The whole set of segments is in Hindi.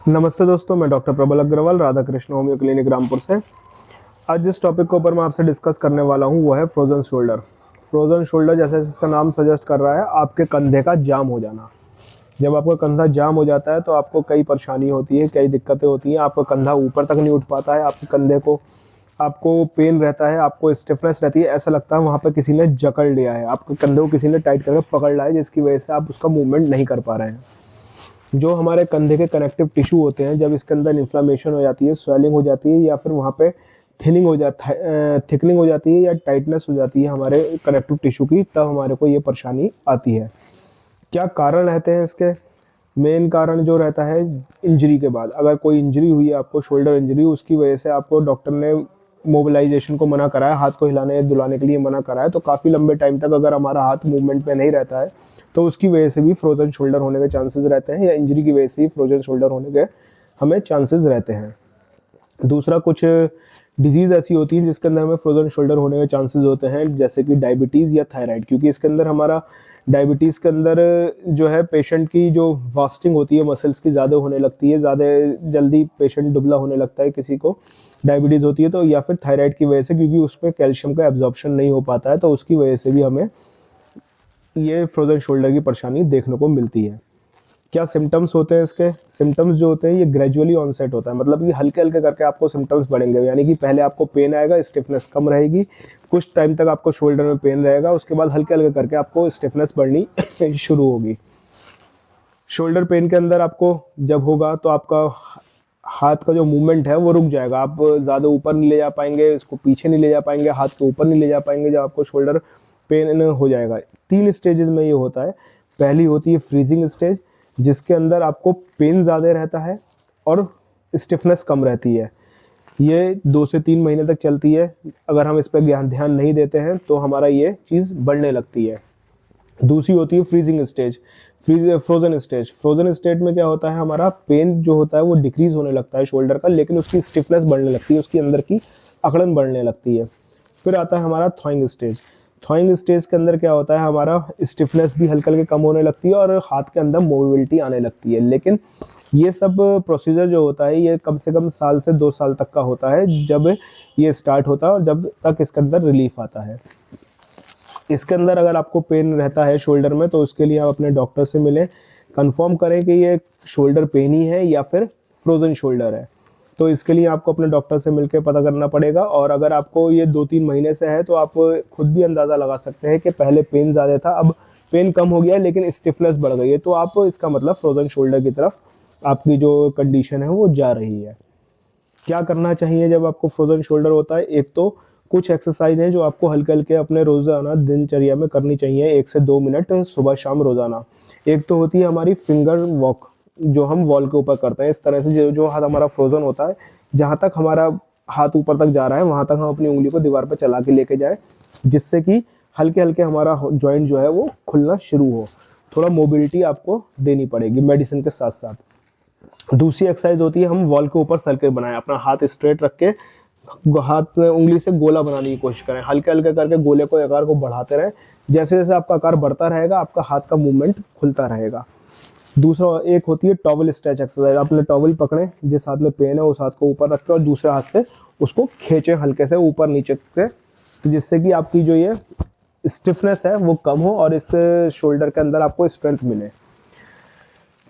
नमस्ते दोस्तों, मैं डॉक्टर प्रबल अग्रवाल राधा कृष्ण होम्यो क्लिनिक रामपुर से। आज जिस टॉपिक के ऊपर मैं आपसे डिस्कस करने वाला हूं वो है फ्रोजन शोल्डर। फ्रोजन शोल्डर जैसे इसका नाम सजेस्ट कर रहा है, आपके कंधे का जाम हो जाना। जब आपका कंधा जाम हो जाता है तो आपको कई परेशानी होती है, कई दिक्कतें होती हैं। आपका कंधा ऊपर तक नहीं उठ पाता है, आपके कंधे को आपको पेन रहता है, आपको स्टिफनेस रहती है, ऐसा लगता है वहाँ पे किसी ने जकड़ लिया है, आपके कंधे को किसी ने टाइट करके पकड़ लिया है, जिसकी वजह से आप उसका मूवमेंट नहीं कर पा रहे हैं। जो हमारे कंधे के कनेक्टिव टिश्यू होते हैं, जब इसके अंदर इन्फ्लामेशन हो जाती है, स्वेलिंग हो जाती है, या फिर वहाँ पे थिनिंग हो जाता है, थिकनिंग हो जाती है या टाइटनेस हो जाती है हमारे कनेक्टिव टिश्यू की, तब हमारे को ये परेशानी आती है। क्या कारण रहते हैं इसके? मेन कारण जो रहता है, इंजरी के बाद अगर कोई इंजरी हुई है आपको, शोल्डर इंजरी, उसकी वजह से आपको डॉक्टर ने मोबिलाइजेशन को मना करा है, हाथ को हिलाने दुलाने के लिए मना करा है, तो काफ़ी लंबे टाइम तक अगर हमारा हाथ मूवमेंट में नहीं रहता है तो उसकी वजह से भी फ्रोजन शोल्डर होने के चांसेस रहते हैं, या इंजरी की वजह से भी फ्रोजन शोल्डर होने के हमें चांसेस रहते हैं। दूसरा, कुछ डिजीज़ ऐसी होती है जिसके अंदर हमें फ्रोजन शोल्डर होने के चांसेस होते हैं, जैसे कि डायबिटीज़ या थायराइड, क्योंकि इसके अंदर हमारा डायबिटीज़ के अंदर जो है पेशेंट की जो फास्टिंग होती है मसल्स की ज़्यादा होने लगती है, ज़्यादा जल्दी पेशेंट दुबला होने लगता है किसी को डायबिटीज़ होती है तो, या फिर थायराइड की वजह से, क्योंकि उसमें कैल्शियम का एब्जॉर्प्शन नहीं हो पाता है, तो उसकी वजह से भी हमें ये फ्रोजन शोल्डर की परेशानी देखने को मिलती है। क्या सिम्टम्स होते हैं इसके? सिम्टम्स जो होते हैं ये ग्रेजुअली ऑनसेट होता है, मतलब कि हल्के हल्के करके आपको सिम्टम्स बढ़ेंगे, यानी कि पहले आपको पेन आएगा, स्टिफनेस कम रहेगी, कुछ टाइम तक आपको शोल्डर में पेन रहेगा, उसके बाद हल्के हल्के करके आपको स्टिफनेस बढ़नी शुरू होगी। शोल्डर पेन के अंदर आपको जब होगा तो आपका हाथ का जो मूवमेंट है वो रुक जाएगा, आप ज़्यादा ऊपर नहीं ले जा पाएंगे, इसको पीछे नहीं ले जा पाएंगे, हाथ को ऊपर नहीं ले जा पाएंगे, जब आपको शोल्डर पेन हो जाएगा। 3 स्टेजेस में ये होता है। पहली होती है फ्रीजिंग स्टेज, जिसके अंदर आपको पेन ज़्यादा रहता है और स्टिफनेस कम रहती है। ये 2 से 3 महीने तक चलती है। अगर हम इस पर ध्यान नहीं देते हैं तो हमारा ये चीज़ बढ़ने लगती है। दूसरी होती है freezing stage, frozen stage. Frozen state में क्या होता है, हमारा पेन जो होता है वो डिक्रीज होने लगता है शोल्डर का, लेकिन उसकी स्टिफनेस बढ़ने लगती है, उसकी अंदर की अकड़न बढ़ने लगती है। फिर आता है हमारा थॉइंग स्टेज। थॉइंग स्टेज के अंदर क्या होता है, हमारा स्टिफनेस भी हल्के हल्के कम होने लगती है और हाथ के अंदर मोबिलिटी आने लगती है। लेकिन ये सब प्रोसीजर जो होता है ये कम से कम साल से 2 साल तक का होता है, जब ये स्टार्ट होता है और जब तक इसके अंदर रिलीफ आता है। इसके अंदर अगर आपको पेन रहता है शोल्डर में तो उसके लिए आप अपने डॉक्टर से मिलें, कंफर्म करें कि ये शोल्डर पेन ही है या फिर फ्रोजन शोल्डर है। तो इसके लिए आपको अपने डॉक्टर से मिलकर पता करना पड़ेगा, और अगर आपको ये 2-3 महीने से है तो आप खुद भी अंदाज़ा लगा सकते हैं कि पहले पेन ज़्यादा था, अब पेन कम हो गया है लेकिन स्टिफनेस बढ़ गई है, तो आप इसका मतलब फ्रोजन शोल्डर की तरफ आपकी जो कंडीशन है वो जा रही है। क्या करना चाहिए जब आपको फ्रोजन शोल्डर होता है? एक तो कुछ एक्सरसाइज हैं जो आपको हल्के हल्के अपने रोजाना दिनचर्या में करनी चाहिए, 1 से 2 मिनट सुबह शाम रोजाना। एक तो होती है हमारी फिंगर वॉक, जो हम वॉल के ऊपर करते हैं, इस तरह से जो हाथ हमारा फ्रोजन होता है, जहाँ तक हमारा हाथ ऊपर तक जा रहा है वहाँ तक हम अपनी उंगली को दीवार पर चला के लेके जाए, जिससे कि हल्के हल्के हमारा जॉइंट जो है वो खुलना शुरू हो। थोड़ा मोबिलिटी आपको देनी पड़ेगी मेडिसिन के साथ साथ। दूसरी एक्सरसाइज होती है, हम वॉल के ऊपर सर्किल बनाएं, अपना हाथ स्ट्रेट रख के हाथ उंगली से गोला बनाने की कोशिश करें, हल्के हल्के करके गोले को आकार को बढ़ाते रहें। जैसे जैसे आपका आकार बढ़ता रहेगा आपका हाथ का मूवमेंट खुलता रहेगा। दूसरा एक होती है टॉवल स्ट्रेच एक्सरसाइज। अपने टॉवल पकड़ें, जिस हाथ में पेन है उस हाथ को ऊपर रखें और दूसरे हाथ से उसको खींचें हल्के से ऊपर नीचे से, तो जिससे कि आपकी जो ये स्टिफनेस है वो कम हो और इस शोल्डर के अंदर आपको स्ट्रेंथ मिले।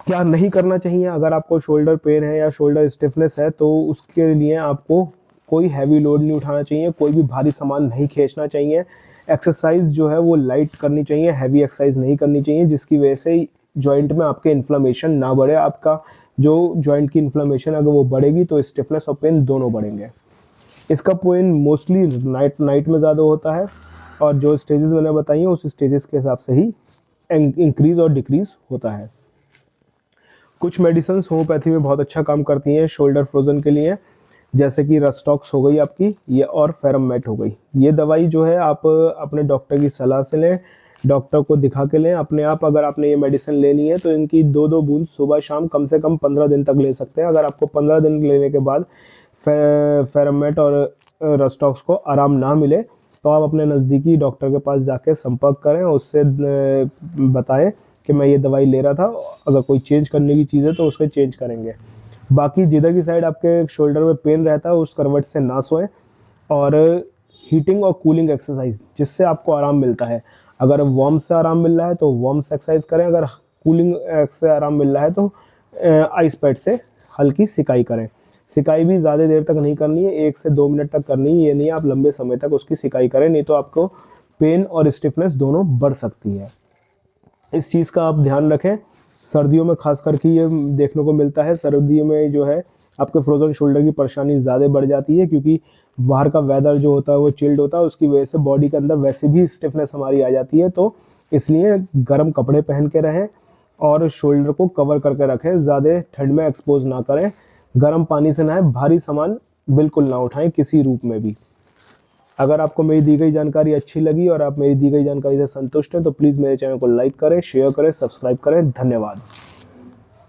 क्या नहीं करना चाहिए अगर आपको शोल्डर पेन है या शोल्डर स्टिफनेस है, तो उसके लिए आपको कोई हैवी लोड नहीं उठाना चाहिए, कोई भी भारी सामान नहीं खींचना चाहिए। एक्सरसाइज जो है वो लाइट करनी चाहिए, हैवी एक्सरसाइज नहीं करनी चाहिए, जिसकी वजह से जॉइंट में आपके इन्फ्लेमेशन ना बढ़े। आपका जो जॉइंट की इन्फ्लेमेशन अगर वो बढ़ेगी तो स्टिफनेस और पेन दोनों बढ़ेंगे। इसका पेन मोस्टली नाइट नाइट में ज़्यादा होता है, और जो स्टेजेस मैंने बताई हैं उस स्टेजेस के हिसाब से ही इंक्रीज और डिक्रीज होता है। कुछ मेडिसिन होम्योपैथी में बहुत अच्छा काम करती हैं शोल्डर फ्रोजन के लिए, जैसे कि रस्टॉक्स हो गई आपकी ये, और फेरममेट हो गई। ये दवाई जो है आप अपने डॉक्टर की सलाह से लें, डॉक्टर को दिखा के लें। अपने आप अगर आपने ये मेडिसिन लेनी है तो इनकी 2-2 बूंद सुबह शाम कम से कम 15 दिन तक ले सकते हैं। अगर आपको 15 दिन लेने के बाद फेरममेट और रस्टॉक्स को आराम ना मिले तो आप अपने नज़दीकी डॉक्टर के पास जाके संपर्क करें, उससे बताएं कि मैं ये दवाई ले रहा था, अगर कोई चेंज करने की चीज़ है तो उसको चेंज करेंगे। बाकी जिधर की साइड आपके शोल्डर में पेन रहता है उस करवट से ना सोएं। और हीटिंग और कूलिंग एक्सरसाइज जिससे आपको आराम मिलता है, अगर वार्म से आराम मिल रहा है तो वार्म से एक्सरसाइज करें, अगर कूलिंग से आराम मिल रहा है तो आइस पैड से हल्की सिकाई करें। सिकाई भी ज़्यादा देर तक नहीं करनी है, 1 से 2 मिनट तक करनी है, ये नहीं आप लंबे समय तक उसकी सिकाई करें, नहीं तो आपको पेन और स्टिफनेस दोनों बढ़ सकती है। इस चीज़ का आप ध्यान रखें। सर्दियों में खास करके ये देखने को मिलता है, सर्दियों में जो है आपके फ्रोजन शोल्डर की परेशानी ज़्यादा बढ़ जाती है, क्योंकि बाहर का वेदर जो होता है वो चिल्ड होता है, उसकी वजह से बॉडी के अंदर वैसे भी स्टिफनेस हमारी आ जाती है। तो इसलिए गर्म कपड़े पहन के रहें और शोल्डर को कवर करके रखें, ज़्यादा ठंड में एक्सपोज ना करें, गर्म पानी से नहाएं, भारी सामान बिल्कुल ना उठाएं किसी रूप में भी। अगर आपको मेरी दी गई जानकारी अच्छी लगी और आप मेरी दी गई जानकारी से संतुष्ट हैं तो प्लीज़ मेरे चैनल को लाइक करें, शेयर करें, सब्सक्राइब करें। धन्यवाद।